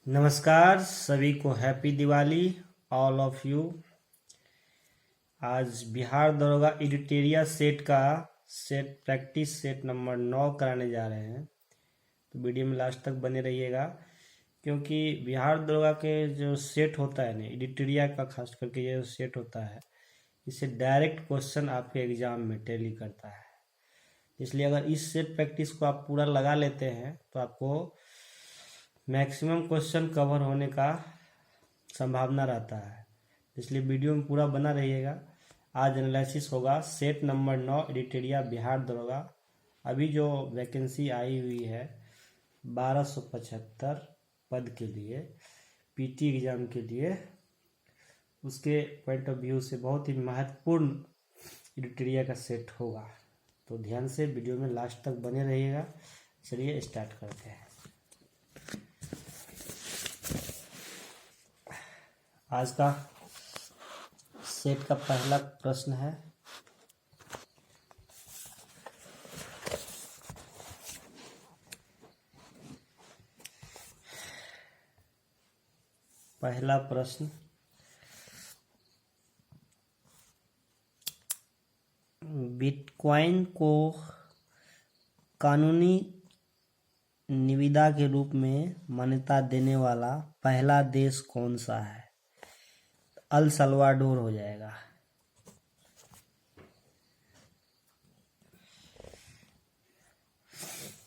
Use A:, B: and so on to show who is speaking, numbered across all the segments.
A: नमस्कार सभी को, happy Diwali all of you. आज बिहार दरोगा एडिटोरियल सेट का प्रैक्टिस सेट नंबर 9 कराने जा रहे हैं। तो वीडियो में लास्ट तक बने रहिएगा, क्योंकि बिहार दरोगा के जो सेट होता है ना, एडिटोरियल का खास करके ये सेट होता है, इससे डायरेक्ट क्वेश्चन आपके एग्जाम में टैली करता है। इसलिए अगर इस सेट प्रैक्टिस को आप पूरा लगा लेते हैं तो आपको मैक्सिमम क्वेश्चन कवर होने का संभावना रहता है। इसलिए वीडियो में पूरा बना रहिएगा। आज एनालिसिस होगा सेट नंबर 9 एडिटोरियल बिहार दरोगा। अभी जो वैकेंसी आई हुई है 1275 पद के लिए, पीटी एग्ज़ाम के लिए, उसके पॉइंट ऑफ व्यू से बहुत ही महत्वपूर्ण एडिटोरियल का सेट होगा। तो ध्यान से वीडियो में लास्ट तक बने रहिएगा। चलिए स्टार्ट करते हैं। आज का सेट का पहला प्रश्न है, पहला प्रश्न, बिटकॉइन को कानूनी निविदा के रूप में मान्यता देने वाला पहला देश कौन सा है? अल सल्वाडोर हो जाएगा।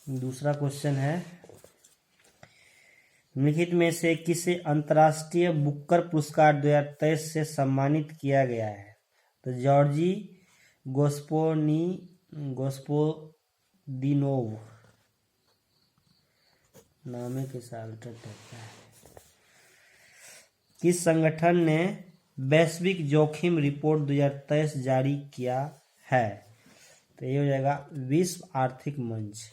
A: दूसरा क्वेश्चन है, निम्नलिखित में से किसे अंतर्राष्ट्रीय बुकर पुरस्कार 2023 से सम्मानित किया गया है? तो जॉर्जी गोस्पोदिनोव नामे के साथ रहता है। किस संगठन ने वैश्विक जोखिम रिपोर्ट 2023 जारी किया है? तो ये हो जाएगा विश्व आर्थिक मंच।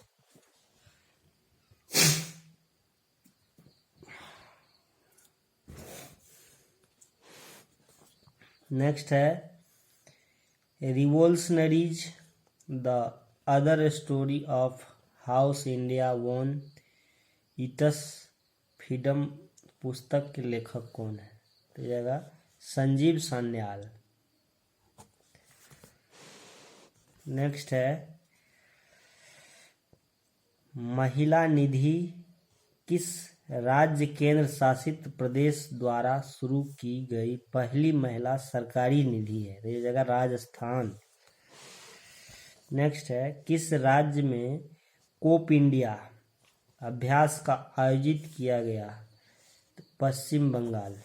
A: नेक्स्ट है, revolutionaries the other story of house India won it's freedom पुस्तक के लेखक कौन है? तो ये जाएगा संजीव सान्याल। नेक्स्ट है, महिला निधि किस राज्य केंद्र शासित प्रदेश द्वारा शुरू की गई पहली महिला सरकारी निधि है? तो ये जगह राजस्थान। नेक्स्ट है, किस राज्य में कोप इंडिया अभ्यास का आयोजित किया गया? तो पश्चिम बंगाल।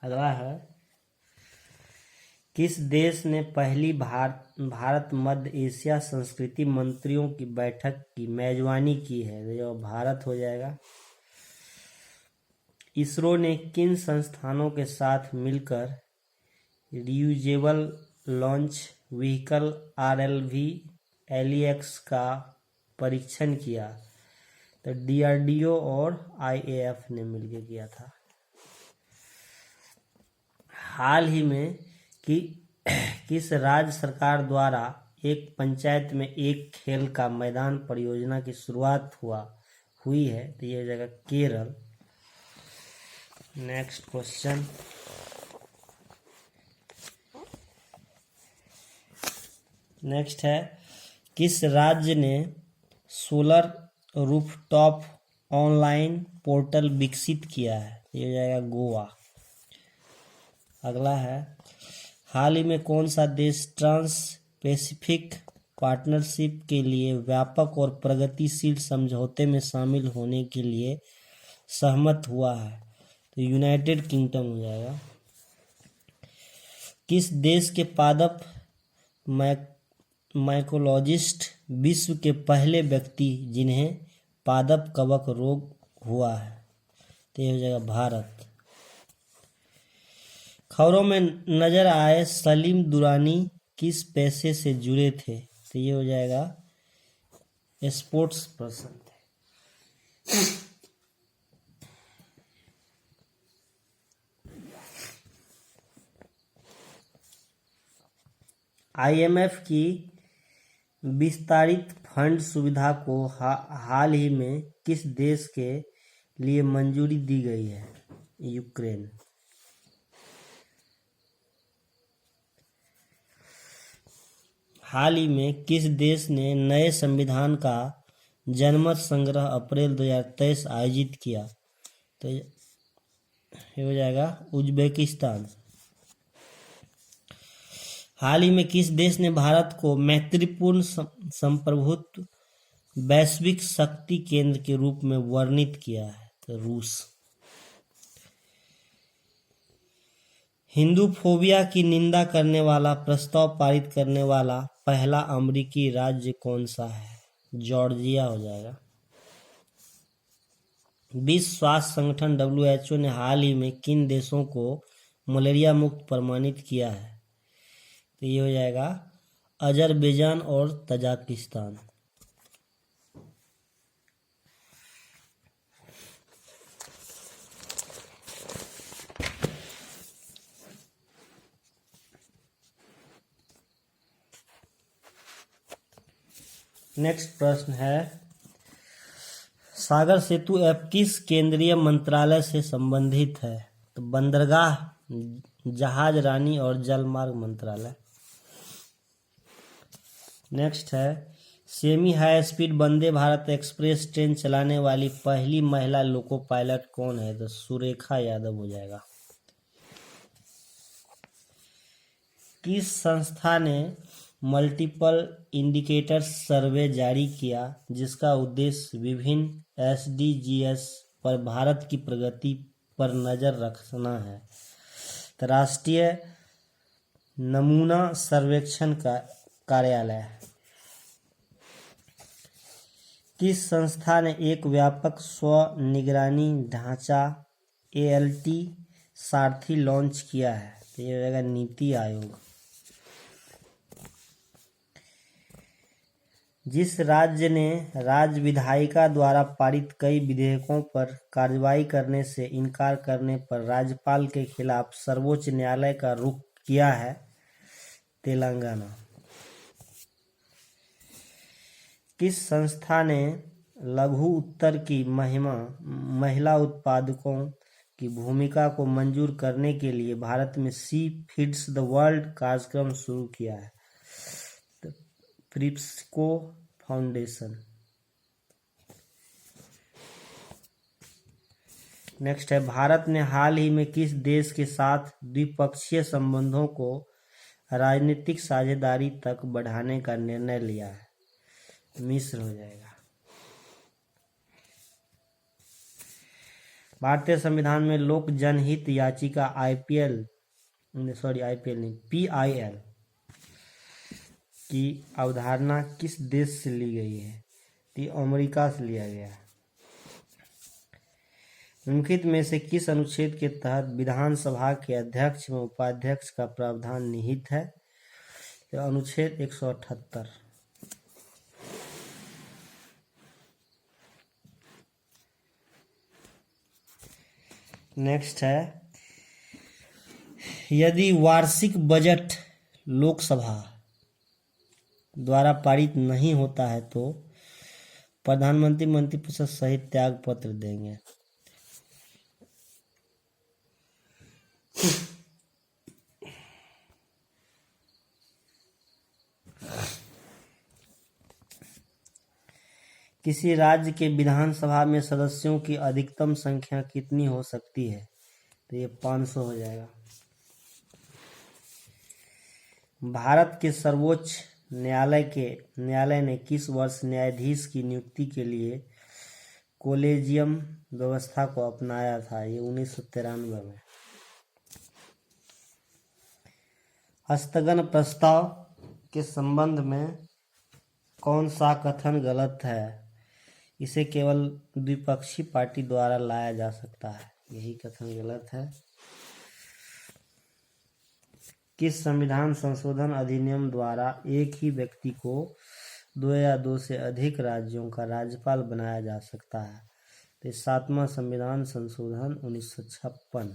A: अगला है, किस देश ने पहली भारत मध्य एशिया संस्कृति मंत्रियों की बैठक की मेजबानी की है? तो जो भारत हो जाएगा। इसरो ने किन संस्थानों के साथ मिलकर रियूजेबल लॉन्च व्हीकल RLV-LEX का परीक्षण किया? तो DRDO और IAF ने मिलकर किया था। हाल ही में किस राज्य सरकार द्वारा एक पंचायत में एक खेल का मैदान परियोजना की शुरुआत हुई है? तो ये हो जाएगा केरल। नेक्स्ट क्वेश्चन, नेक्स्ट है, किस राज्य ने सोलर रूफटॉप ऑनलाइन पोर्टल विकसित किया है? ये हो जाएगा गोवा। अगला है, हाल ही में कौन सा देश ट्रांस पैसिफिक पार्टनरशिप के लिए व्यापक और प्रगतिशील समझौते में शामिल होने के लिए सहमत हुआ है? तो यूनाइटेड किंगडम हो जाएगा। किस देश के पादप माइकोलॉजिस्ट विश्व के पहले व्यक्ति जिन्हें पादप कवक रोग हुआ है? तो ये हो जाएगा भारत। खबरों में नजर आए सलीम दुरानी किस पेशे से जुड़े थे? तो ये हो जाएगा स्पोर्ट्स पर्सन थे। IMF की विस्तारित फंड सुविधा को हाल ही में किस देश के लिए मंजूरी दी गई है? यूक्रेन। हाल ही में किस देश ने नए संविधान का जनमत संग्रह अप्रैल 2023 आयोजित किया? तो ये हो जाएगा उज्बेकिस्तान। हाल ही में किस देश ने भारत को मैत्रीपूर्ण संप्रभुत्व वैश्विक शक्ति केंद्र के रूप में वर्णित किया है? तो रूस। हिंदू फोबिया की निंदा करने वाला प्रस्ताव पारित करने वाला पहला अमेरिकी राज्य कौन सा है? जॉर्जिया हो जाएगा। विश्व स्वास्थ्य संगठन WHO ने हाल ही में किन देशों को मलेरिया मुक्त प्रमाणित किया है? तो ये हो जाएगा अजरबैजान और तजाकिस्तान। नेक्स्ट प्रश्न है, सागर सेतु ऐप किस केंद्रीय मंत्रालय से संबंधित है? तो बंदरगाह, जहाज रानी और जलमार्ग मंत्रालय। नेक्स्ट है, semi high speed Vande Bharat express train चलाने वाली पहली महिला लोको पायलट कौन है? तो सुरेखा यादव हो जाएगा। किस संस्था ने मल्टीपल इंडिकेटर सर्वे जारी किया जिसका उद्देश्य विभिन्न SDGs पर भारत की प्रगति पर नजर रखना है? तो राष्ट्रीय नमूना सर्वेक्षण का कार्यालय। किस संस्था ने एक व्यापक स्व निगरानी ढांचा ALT सारथी लॉन्च किया है? तो ये रहेगा नीति आयोग। जिस राज्य ने राज्य विधायिका द्वारा पारित कई विधेयकों पर कार्रवाई करने से इनकार करने पर राज्यपाल के खिलाफ सर्वोच्च न्यायालय का रुख किया है? तेलंगाना। किस संस्था ने लघु उत्तर की महिला उत्पादकों की भूमिका को मंजूर करने के लिए भारत में सी फीड्स द वर्ल्ड कार्यक्रम शुरू किया है? प्रिप्सको फाउंडेशन। नेक्स्ट है, भारत ने हाल ही में किस देश के साथ द्विपक्षीय संबंधों को राजनीतिक साझेदारी तक बढ़ाने का निर्णय लिया है? मिस्र हो जाएगा। भारतीय संविधान में लोक जनहित याचिका PIL की अवधारणा किस देश से ली गई है? तो अमेरिका से लिया गया है। निम्नलिखित में से किस अनुच्छेद के तहत विधानसभा के अध्यक्ष व उपाध्यक्ष का प्रावधान निहित है? तो अनुच्छेद 178। नेक्स्ट है, यदि वार्षिक बजट लोकसभा द्वारा पारित नहीं होता है तो प्रधानमंत्री मंत्रिपरिषद सहित त्याग पत्र देंगे। किसी राज्य के विधानसभा में सदस्यों की अधिकतम संख्या कितनी हो सकती है? तो ये 500 हो जाएगा। भारत के सर्वोच्च न्यायालय ने किस वर्ष न्यायाधीश की नियुक्ति के लिए कोलेजियम व्यवस्था को अपनाया था? ये 1993 में। हस्तगन प्रस्ताव के संबंध में कौन सा कथन गलत है? इसे केवल द्विपक्षीय पार्टी द्वारा लाया जा सकता है, यही कथन गलत है। किस संविधान संशोधन अधिनियम द्वारा एक ही व्यक्ति को 2 या 2 से अधिक राज्यों का राज्यपाल बनाया जा सकता है? तो 7वां संविधान संशोधन 1956।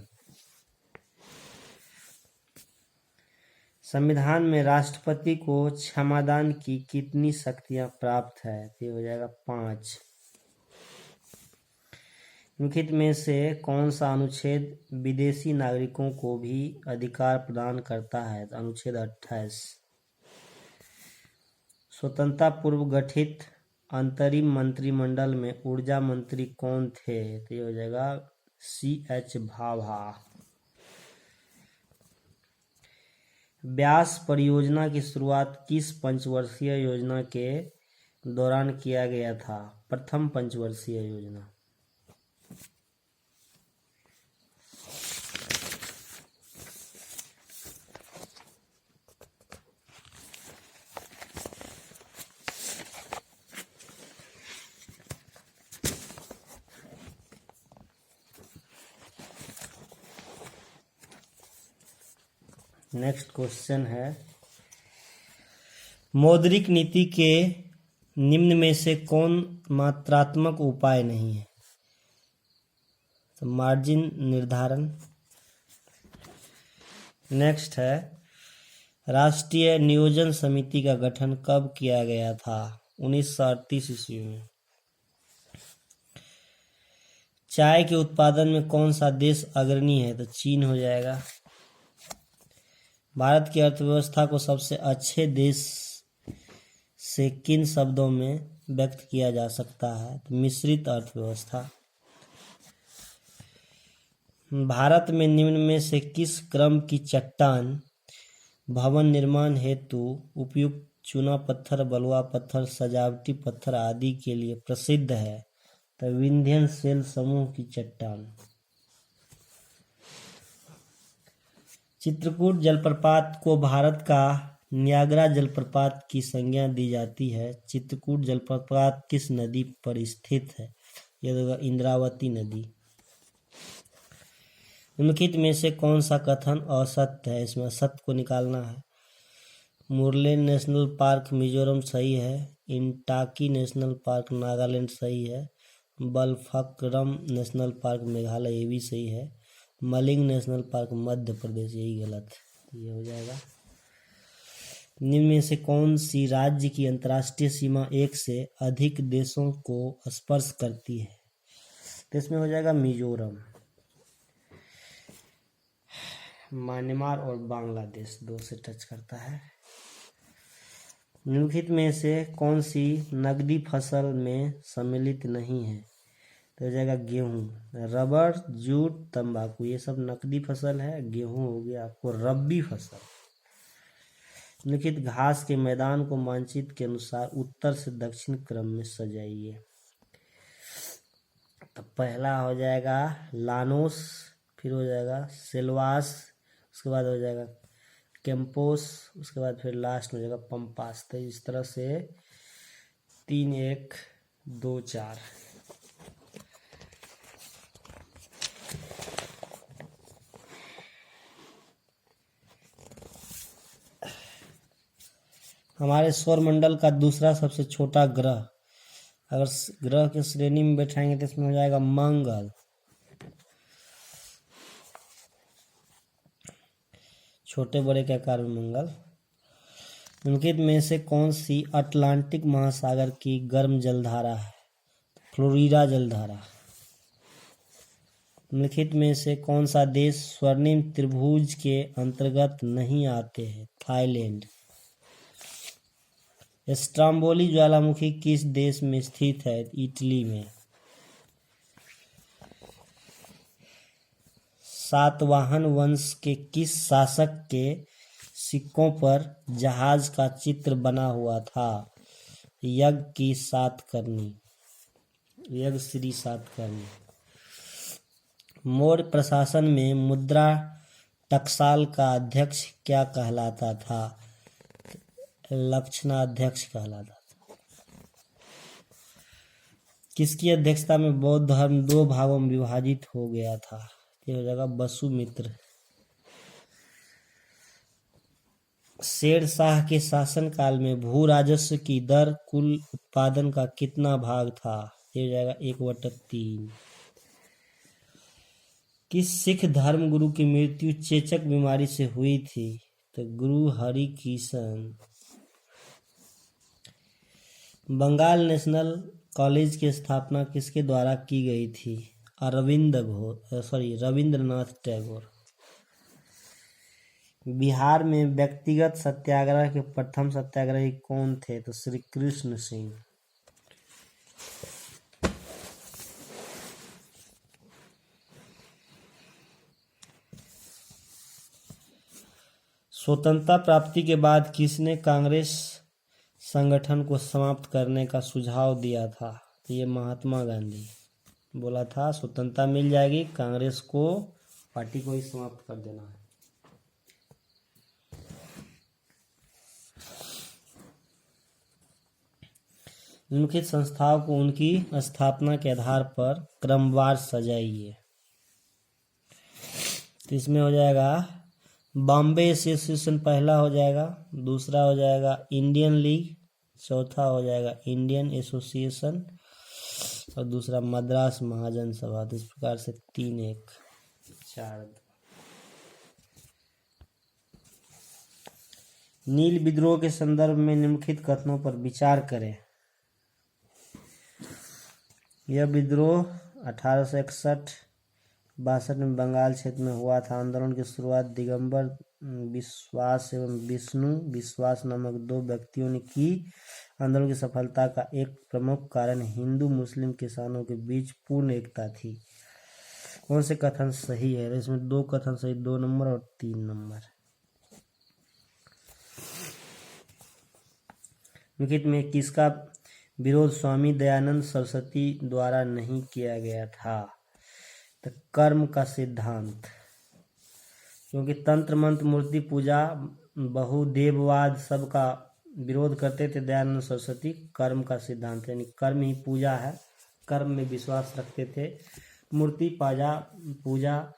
A: संविधान में राष्ट्रपति को क्षमादान की कितनी शक्तियां प्राप्त है? तो हो जाएगा 5। निम्नलिखित में से कौन सा अनुच्छेद विदेशी नागरिकों को भी अधिकार प्रदान करता है? तो अनुच्छेद 28। स्वतंत्रता पूर्व गठित अंतरिम मंत्रिमंडल में ऊर्जा मंत्री कौन थे? तो ये हो जाएगा CH भाभा। व्यास परियोजना की शुरुआत किस पंचवर्षीय योजना के दौरान किया गया था? प्रथम पंचवर्षीय योजना। नेक्स्ट क्वेश्चन है, मौद्रिक नीति के निम्न में से कौन मात्रात्मक उपाय नहीं है? तो मार्जिन निर्धारण। नेक्स्ट है, राष्ट्रीय नियोजन समिति का गठन कब किया गया था? 1938 ईस्वी में। चाय के उत्पादन में कौन सा देश अग्रणी है? तो चीन हो जाएगा। भारत की अर्थव्यवस्था को सबसे अच्छे देश से किन शब्दों में व्यक्त किया जा सकता है? तो मिश्रित अर्थव्यवस्था। भारत में निम्न में से किस क्रम की चट्टान भवन निर्माण हेतु उपयुक्त चूना पत्थर, बलुआ पत्थर, सजावटी पत्थर आदि के लिए प्रसिद्ध है? तो विंध्यन शैल समूह की चट्टान। चित्रकूट जलप्रपात को भारत का न्यागरा जलप्रपात की संज्ञा दी जाती है। चित्रकूट जलप्रपात किस नदी पर स्थित है? यह होगा इंद्रावती नदी। निम्नलिखित में से कौन सा कथन असत्य है? इसमें सत्य को निकालना है। मुरलेन नेशनल पार्क मिजोरम सही है। इंटाकी नेशनल पार्क नागालैंड सही है। बलफक्रम नेशनल पार्क मेघालय ये भी सही है। Mulling national park Madhya Pradesh यही गलत, ये हो जाएगा। निम्न में से कौन सी राज्य की अंतर्राष्ट्रीय सीमा एक से अधिक देशों को स्पर्श करती है? तो इसमें हो जाएगा मिजोरम। म्यांमार और बांग्लादेश दो से टच करता है। निम्नलिखित में से कौन सी नकदी फसल में सम्मिलित नहीं है? तो हो जाएगा गेहूं। रबर, जूट, तंबाकू ये सब नकदी फसल है। गेहूं हो गया आपको रबी फसल। निम्नलिखित घास के मैदान को मानचित्र के अनुसार उत्तर से दक्षिण क्रम में सजाइए। तो पहला हो जाएगा लानोस, फिर हो जाएगा सेल्वास, उसके बाद हो जाएगा कैंपोस, उसके बाद फिर लास्ट में हो जाएगा पंपास। तो इस तरह से 3 1 2 4। हमारे सौरमंडल का दूसरा सबसे छोटा ग्रह, अगर ग्रह के श्रेणी में बैठाएंगे तो इसमें हो जाएगा मंगल। छोटे बड़े के आकार में मंगल। निम्नलिखित में से कौन सी अटलांटिक महासागर की गर्म जलधारा है? फ्लोरिडा जलधारा। निम्नलिखित में से कौन सा देश स्वर्णिम त्रिभुज के अंतर्गत नहीं आते हैं? थाईलैंड। स्ट्रोम्बोली ज्वालामुखी किस देश में स्थित है? इटली में। सातवाहन वंश के किस शासक के सिक्कों पर जहाज का चित्र बना हुआ था? यज्ञ की सातकर्णी, यज्ञ श्री सातकर्णी। मौर्य प्रशासन में मुद्रा टकसाल का अध्यक्ष क्या कहलाता था? लक्षणाध्यक्ष कहलाता था। किसकी अध्यक्षता में बौद्ध धर्म 2 भागों में विभाजित हो गया था? ये हो जाएगा वसुमित्र। शेरशाह के शासनकाल में भू राजस्व की दर कुल उत्पादन का कितना भाग था? ये हो जाएगा 1/3। किस सिख धर्म गुरु की मृत्यु चेचक बीमारी से हुई थी? तो गुरु हरिकृष्ण। बंगाल नेशनल कॉलेज की स्थापना किसके द्वारा की गई थी? रविंद्रनाथ टैगोर। बिहार में व्यक्तिगत सत्याग्रह के प्रथम सत्याग्रही कौन थे? तो श्री कृष्ण सिंह। स्वतंत्रता प्राप्ति के बाद किसने कांग्रेस संगठन को समाप्त करने का सुझाव दिया था? तो ये महात्मा गांधी। बोला था स्वतंत्रता मिल जाएगी, कांग्रेस को, पार्टी को ही समाप्त कर देना है। निम्नलिखित संस्थाओं को उनकी स्थापना के आधार पर क्रमवार सजाइए। तो इसमें हो जाएगा बॉम्बे एसोसिएशन पहला हो जाएगा, दूसरा हो जाएगा इंडियन लीग, चौथा हो जाएगा इंडियन एसोसिएशन और दूसरा मद्रास महाजन सभा। तो इस प्रकार से 3-1-4। नील विद्रोह के संदर्भ में निम्नलिखित कथनों पर विचार करें। यह विद्रोह 1861-62 में बंगाल क्षेत्र में हुआ था। आंदोलन की शुरुआत दिगंबर विश्वास एवं विष्णु विश्वास नामक 2 व्यक्तियों ने की। आंदोलन की सफलता का एक प्रमुख कारण हिंदू मुस्लिम किसानों के बीच पूर्ण एकता थी। कौन से कथन सही है? इसमें 2 कथन सही, 2 नंबर और 3 नंबर। निम्नलिखित में किसका विरोध स्वामी दयानंद सरस्वती द्वारा नहीं किया गया था? तो कर्म का सिद्धांत। क्योंकि तंत्र मंत्र मूर्ति पूजा बहुदेववाद सबका विरोध करते थे दयानंद सरस्वती। कर्म का सिद्धांत यानी कर्म ही पूजा है, कर्म में विश्वास रखते थे। मूर्ति पूजा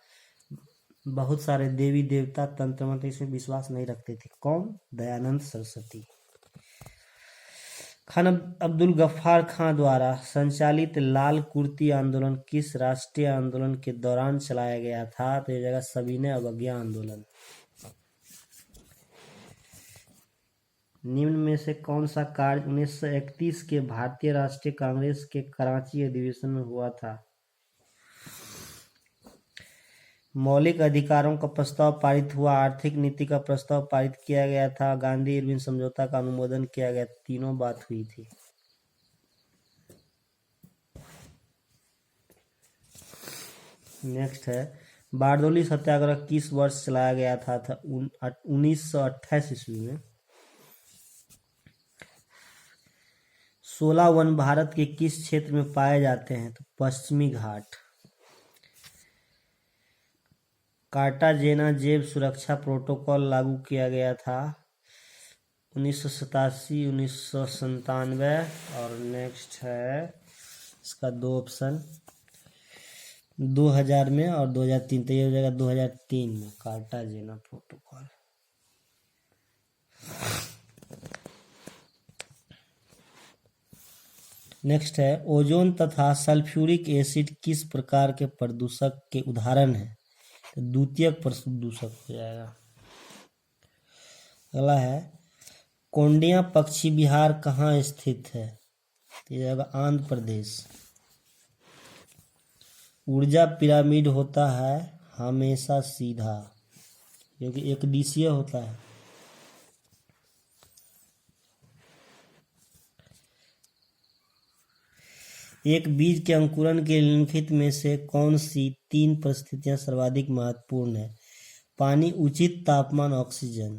A: बहुत सारे देवी देवता तंत्र मंत्र इसमें विश्वास नहीं रखते थे। कौन? दयानंद सरस्वती। खान अब्दुल गफ्फार खां द्वारा संचालित लाल कुर्ती आंदोलन किस राष्ट्रीय आंदोलन के दौरान चलाया गया था? तो यह जगह सविनय अवज्ञा आंदोलन। निम्न में से कौन सा कार्य 1931 के भारतीय राष्ट्रीय कांग्रेस के कराची अधिवेशन में हुआ था? मौलिक अधिकारों का प्रस्ताव पारित हुआ, आर्थिक नीति का प्रस्ताव पारित किया गया था, गांधी इरविन समझौता का अनुमोदन किया गया। तीनों बात हुई थी। नेक्स्ट है बारदौली सत्याग्रह किस वर्ष चलाया गया था? 1928 ईस्वी में। 16 वन भारत के किस क्षेत्र में पाए जाते हैं? तो पश्चिमी घाट। कार्टाजेना जैव सुरक्षा प्रोटोकॉल लागू किया गया था 1987, 1997। और नेक्स्ट है इसका 2 ऑप्शन 2000 में और 2003। तो ये हो जाएगा 2003 में कार्टाजेना प्रोटोकॉल। नेक्स्ट है ओजोन तथा सल्फ्यूरिक एसिड किस प्रकार के प्रदूषक के उदाहरण हैं? तो द्वितीयक प्रदूषक हो जाएगा। अगला है कोंडिया पक्षी विहार कहाँ स्थित है? तो यह आंध्र प्रदेश। ऊर्जा पिरामिड होता है हमेशा सीधा, क्योंकि एक दिशीय होता है। एक बीज के अंकुरण के निम्नलिखित में से कौन सी 3 परिस्थितियां सर्वाधिक महत्वपूर्ण है? पानी, उचित तापमान, ऑक्सीजन।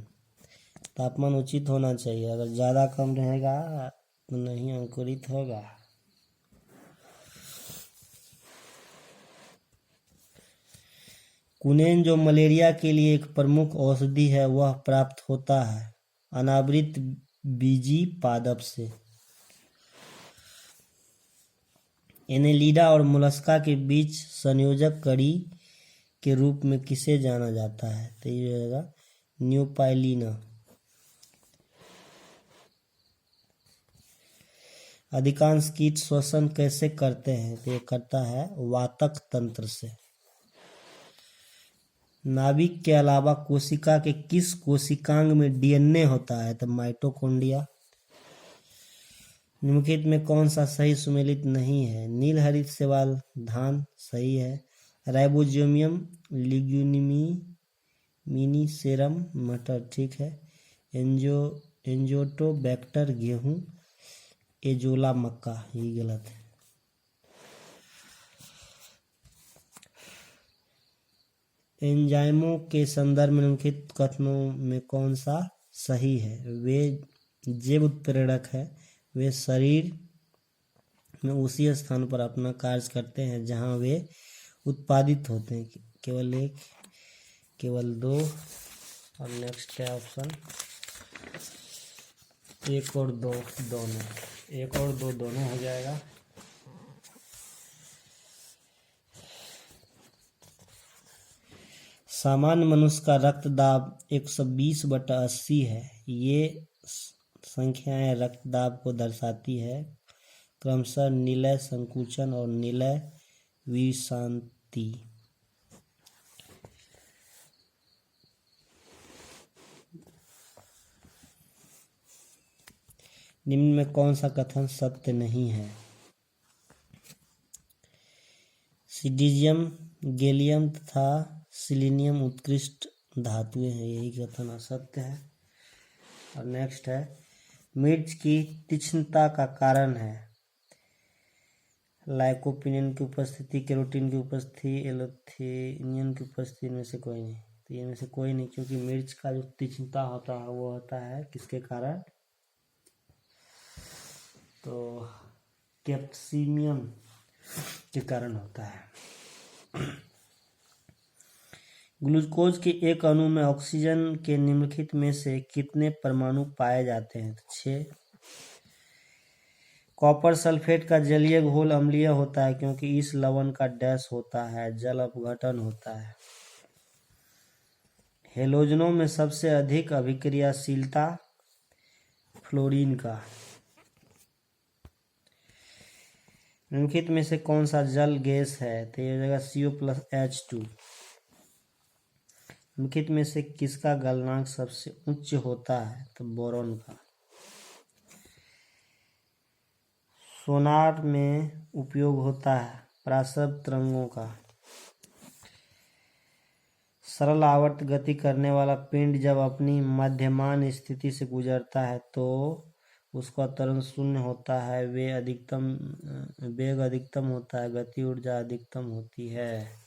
A: तापमान उचित होना चाहिए, अगर ज़्यादा कम रहेगा तो नहीं अंकुरित होगा। कुनेन जो मलेरिया के लिए एक प्रमुख औषधि है वह प्राप्त होता है अनावृत बीजी पादप से। एनेलिडा और मोलस्का के बीच संयोजक कड़ी के रूप में किसे जाना जाता है? तो ये रहेगा न्यूपाइलिना। अधिकांश कीट श्वसन कैसे करते हैं? तो ये करता है वातक तंत्र से। नाभिक के अलावा कोशिका के किस कोशिकांग में डीएनए होता है? तो माइटोकॉन्ड्रिया। निम्नलिखित में कौन सा सही सुमेलित नहीं है? नील हरित शैवाल धान सही है। राइबोजोमियम लिग्यूमिनीसेरम मटर ठीक है। एंजोटोबैक्टर गेहूं। एजोला मक्का ये गलत है। एंजाइमों के संदर्भ में निम्नलिखित कथनों में कौन सा सही है? वे जैव उत्प्रेरक है। वे शरीर में उसी स्थान पर अपना कार्य करते हैं जहां वे उत्पादित होते हैं। केवल एक, केवल दो, और नेक्स्ट है ऑप्शन एक और दो दोनों। एक और दो दोनों हो जाएगा। सामान्य मनुष्य का रक्तदाब 120/80 है। ये संख्याएं रक्तदाब को दर्शाती है, क्रमशः निलय संकुचन और निलय विश्रांति। निम्न में कौन सा कथन सत्य नहीं है? सिडियम, गैलियम तथा सिलीनियम उत्कृष्ट धातुएं हैं, यही कथन असत्य है। और नेक्स्ट है, मिर्च की तीक्ष्णता का कारण है लाइकोपीनियन की उपस्थिति, कैरोटीन की उपस्थिति, एलोथेनियन की उपस्थिति, में से कोई नहीं। तो ये में से कोई नहीं, क्योंकि मिर्च का जो तीक्ष्णता होता है वो होता है किसके कारण? तो कैप्सिमियम के कारण होता है। ग्लूकोज के एक अणु में ऑक्सीजन के निम्नलिखित में से कितने परमाणु पाए जाते हैं? 6। कॉपर सल्फेट का जलीय घोल अम्लीय होता है क्योंकि इस लवण का डैश होता है, जल अपघटन होता है। हेलोजनों में सबसे अधिक अभिक्रियाशीलता फ्लोरीन का। निम्नलिखित में से कौन सा जल गैस है? तो ये हो जाएगा CO+H2। निम्नलिखित में से किसका गलनांक सबसे उच्च होता है? तो बोरॉन का। सोनार में उपयोग होता है परासव तरंगों का। सरल आवर्त गति करने वाला पिंड जब अपनी मध्यमान स्थिति से गुजरता है तो उसका त्वरण शून्य होता है, वेग अधिकतम होता है, गति ऊर्जा अधिकतम होती है।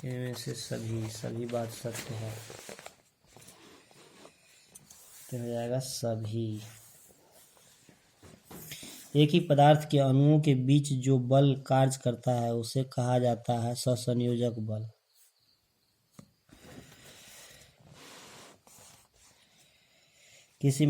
A: इनमें से सभी बात सत्य है, तो हो जाएगा सभी। एक ही पदार्थ के अणुओं के बीच जो बल कार्य करता है उसे कहा जाता है सहसंयोजक बल। किसी